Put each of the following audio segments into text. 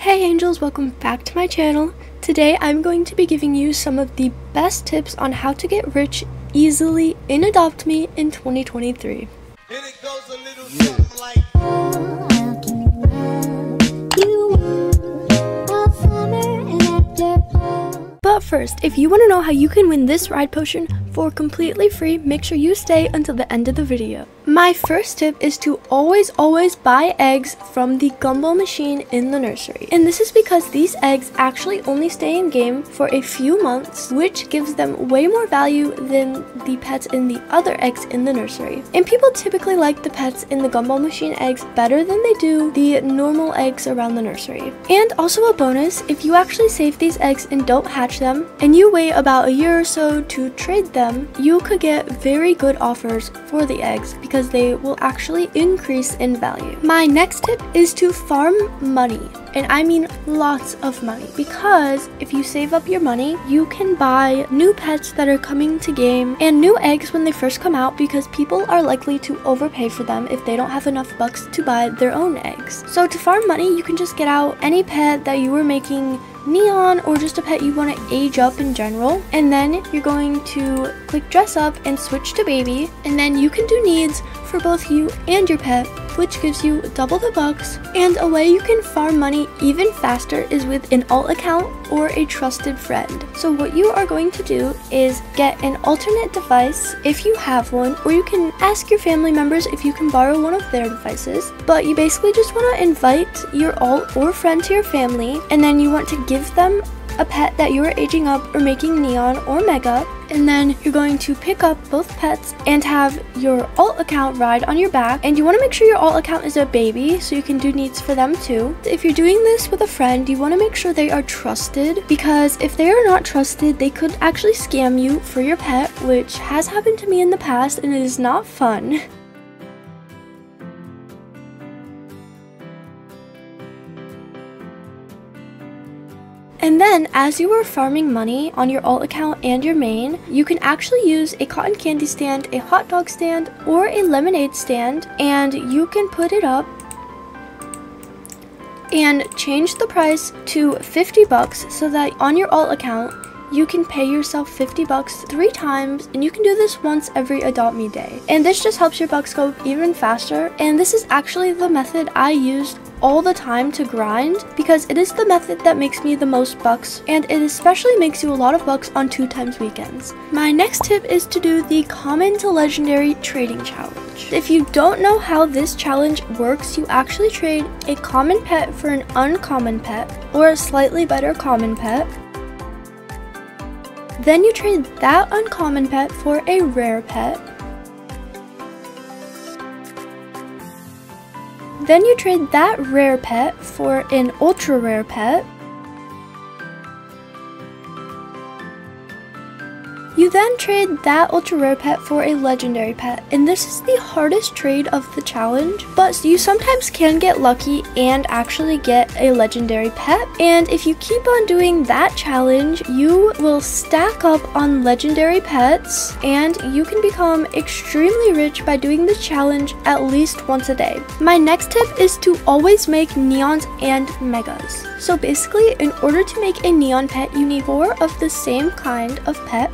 Hey angels, welcome back to my channel. Today I'm going to be giving you some of the best tips on how to get rich easily in Adopt Me in 2023. And it goes a little something like But first, if you want to know how you can win this ride potion for completely free, make sure you stay until the end of the video. My first tip is to always buy eggs from the gumball machine in the nursery. And this is because these eggs actually only stay in game for a few months, which gives them way more value than the pets in the other eggs in the nursery. And people typically like the pets in the gumball machine eggs better than they do the normal eggs around the nursery. And also a bonus, if you actually save these eggs and don't hatch them, and you wait about a year or so to trade them, you could get very good offers for the eggs because they will actually increase in value. My next tip is to farm money. And I mean lots of money, because if you save up your money, you can buy new pets that are coming to game and new eggs when they first come out, because people are likely to overpay for them if they don't have enough bucks to buy their own eggs. So to farm money, you can just get out any pet that you were making neon, or just a pet you want to age up in general, and then you're going to click dress up and switch to baby, and then you can do needs for both you and your pet, which gives you double the bucks. And a way you can farm money even faster is with an alt account or a trusted friend. So what you are going to do is get an alternate device if you have one, or you can ask your family members if you can borrow one of their devices. But you basically just want to invite your alt or friend to your family, and then you want to give them a pet that you are aging up or making neon or mega, and then you're going to pick up both pets and have your alt account ride on your back. And you want to make sure your alt account is a baby so you can do needs for them too. If you're doing this with a friend, you want to make sure they are trusted, because if they are not trusted, they could actually scam you for your pet, which has happened to me in the past and it is not fun. And then, as you are farming money on your alt account and your main, you can actually use a cotton candy stand, a hot dog stand, or a lemonade stand, and you can put it up and change the price to 50 bucks so that on your alt account, you can pay yourself 50 bucks 3 times, and you can do this once every Adopt Me day. And this just helps your bucks go even faster, and this is actually the method I used all the time to grind, because it is the method that makes me the most bucks, and it especially makes you a lot of bucks on 2 times weekends. My next tip is to do the common to legendary trading challenge. If you don't know how this challenge works, you actually trade a common pet for an uncommon pet or a slightly better common pet. Then you trade that uncommon pet for a rare pet. Then you trade that rare pet for an ultra rare pet. You then trade that ultra rare pet for a legendary pet, and this is the hardest trade of the challenge, but you sometimes can get lucky and actually get a legendary pet. And if you keep on doing that challenge, you will stack up on legendary pets, and you can become extremely rich by doing this challenge at least once a day. My next tip is to always make neons and megas. So basically, in order to make a neon pet, you need 4 of the same kind of pet,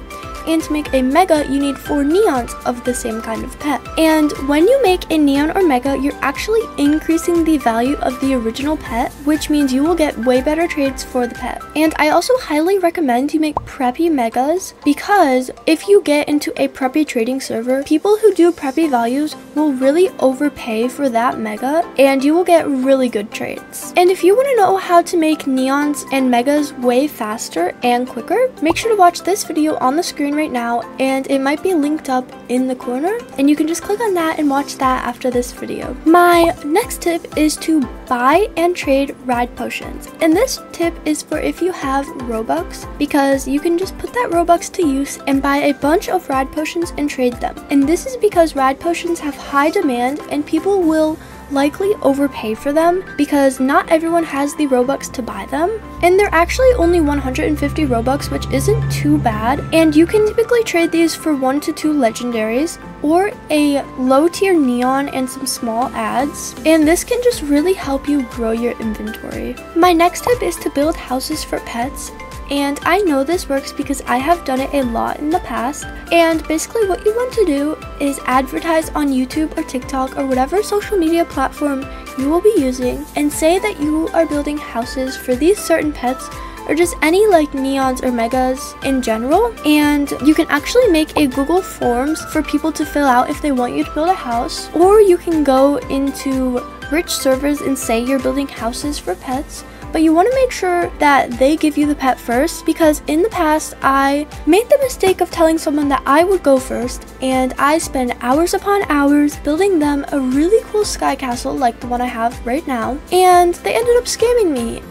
and to make a mega, you need 4 neons of the same kind of pet. And when you make a neon or mega, you're actually increasing the value of the original pet, which means you will get way better trades for the pet. And I also highly recommend you make preppy megas, because if you get into a preppy trading server, people who do preppy values will really overpay for that mega, and you will get really good trades. And if you want to know how to make neons and megas way faster and quicker, make sure to watch this video on the screen right now, and it might be linked up in the corner, and you can just click on that and watch that after this video. My next tip is to buy and trade ride potions, and this tip is for if you have Robux, because you can just put that Robux to use and buy a bunch of ride potions and trade them. And this is because ride potions have high demand, and people will likely overpay for them because not everyone has the Robux to buy them. And they're actually only 150 Robux, which isn't too bad. And you can typically trade these for 1 to 2 legendaries or a low tier neon and some small ads. And this can just really help you grow your inventory. My next tip is to build houses for pets. And I know this works because I have done it a lot in the past. And basically what you want to do is advertise on YouTube or TikTok or whatever social media platform you will be using, and say that you are building houses for these certain pets or just any like neons or megas in general. And you can actually make a Google Forms for people to fill out if they want you to build a house, or you can go into rich servers and say you're building houses for pets. But you want to make sure that they give you the pet first, because in the past I made the mistake of telling someone that I would go first, and I spent hours upon hours building them a really cool sky castle like the one I have right now, and they ended up scamming me.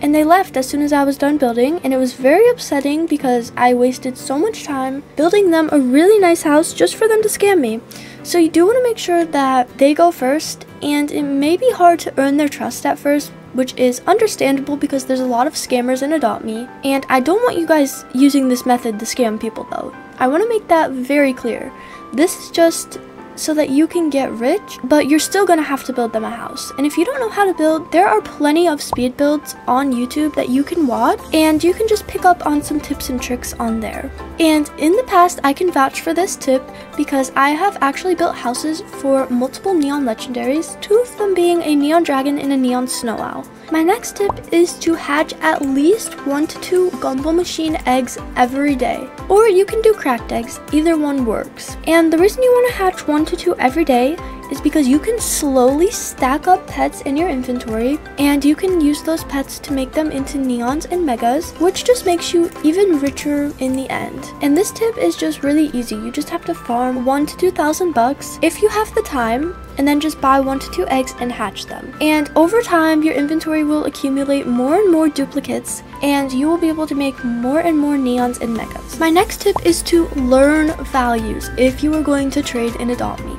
And they left as soon as I was done building, and it was very upsetting because I wasted so much time building them a really nice house just for them to scam me. So you do want to make sure that they go first, and it may be hard to earn their trust at first, which is understandable because there's a lot of scammers in Adopt Me, and I don't want you guys using this method to scam people though. I want to make that very clear. This is just so that you can get rich, but you're still gonna have to build them a house. And if you don't know how to build, there are plenty of speed builds on YouTube that you can watch, and you can just pick up on some tips and tricks on there. And in the past, I can vouch for this tip because I have actually built houses for multiple neon legendaries, 2 of them being a neon dragon and a neon snow owl. My next tip is to hatch at least 1 to 2 Gumball Machine eggs every day. Or you can do cracked eggs, either one works. And the reason you want to hatch 1 to 2 every day is because you can slowly stack up pets in your inventory, and you can use those pets to make them into neons and megas, which just makes you even richer in the end. And this tip is just really easy. You just have to farm 1 to 2,000 bucks if you have the time, and then just buy 1 to 2 eggs and hatch them. And over time, your inventory will accumulate more and more duplicates, and you will be able to make more and more neons and megas. My next tip is to learn values if you are going to trade in Adopt Me.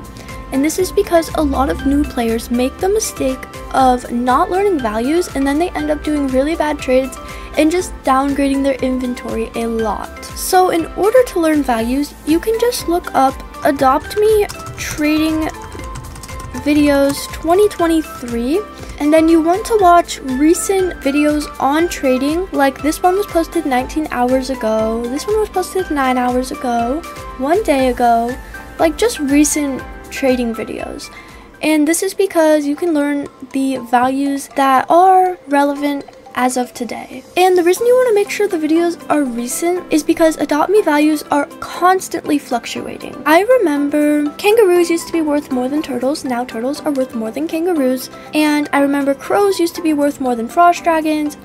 And this is because a lot of new players make the mistake of not learning values, and then they end up doing really bad trades and just downgrading their inventory a lot. So in order to learn values, you can just look up Adopt Me trading videos 2023, and then you want to watch recent videos on trading. Like this one was posted 19 hours ago, this one was posted 9 hours ago, 1 day ago, like just recent trading videos. And this is because you can learn the values that are relevant as of today. And the reason you want to make sure the videos are recent is because Adopt Me values are constantly fluctuating. I remember kangaroos used to be worth more than turtles, now turtles are worth more than kangaroos. And I remember crows used to be worth more than frost dragons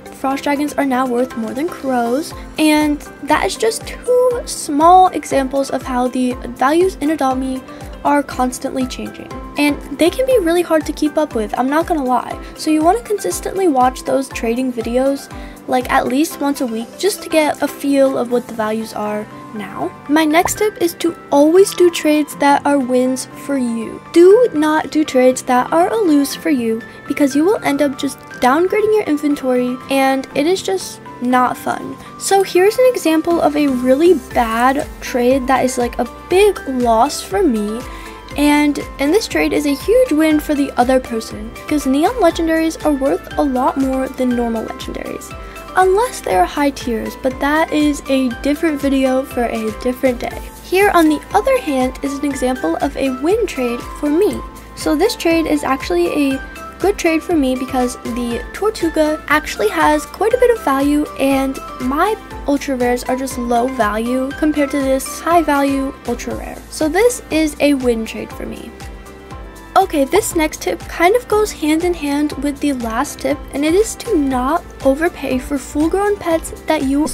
are now worth more than crows. And that is just 2 small examples of how the values in Adopt Me are constantly changing, and they can be really hard to keep up with, I'm not gonna lie. So you want to consistently watch those trading videos like at least once a week just to get a feel of what the values are now. My next tip is to always do trades that are wins for you. Do not do trades that are a lose for you, because you will end up just downgrading your inventory, and it is just not fun. So here's an example of a really bad trade that is like a big loss for me, and this trade is a huge win for the other person because neon legendaries are worth a lot more than normal legendaries, unless they're high tiers, but that is a different video for a different day. Here on the other hand is an example of a win trade for me. So this trade is actually a good trade for me because the Tortuga actually has quite a bit of value, and my ultra rares are just low value compared to this high value ultra rare. So this is a win trade for me. Okay, this next tip kind of goes hand in hand with the last tip, and it is to not overpay for full grown pets that you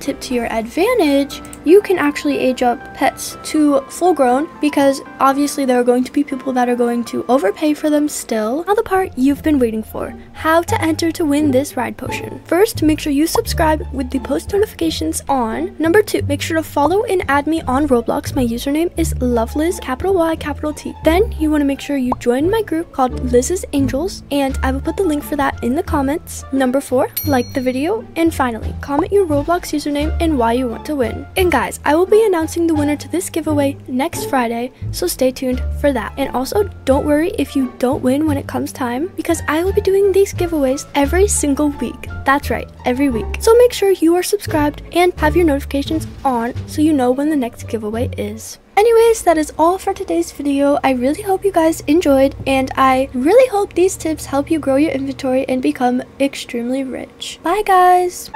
tip to your advantage you can actually age up pets to full grown, because obviously there are going to be people that are going to overpay for them still. Now the part you've been waiting for, how to enter to win this ride potion. First, make sure you subscribe with the post notifications on. Number 2, make sure to follow and add me on Roblox. My username is Loveliz, capital Y, capital T. Then you want to make sure you join my group called Liz's Angels, and I will put the link for that in the comments. Number 4, like the video. And finally, comment your Roblox username and why you want to win. And guys, I will be announcing the winner to this giveaway next Friday, so stay tuned for that. And also, don't worry if you don't win when it comes time, because I will be doing these giveaways every single week. That's right, every week. So make sure you are subscribed and have your notifications on so you know when the next giveaway is. Anyways, that is all for today's video. I really hope you guys enjoyed, and I really hope these tips help you grow your inventory and become extremely rich. Bye guys!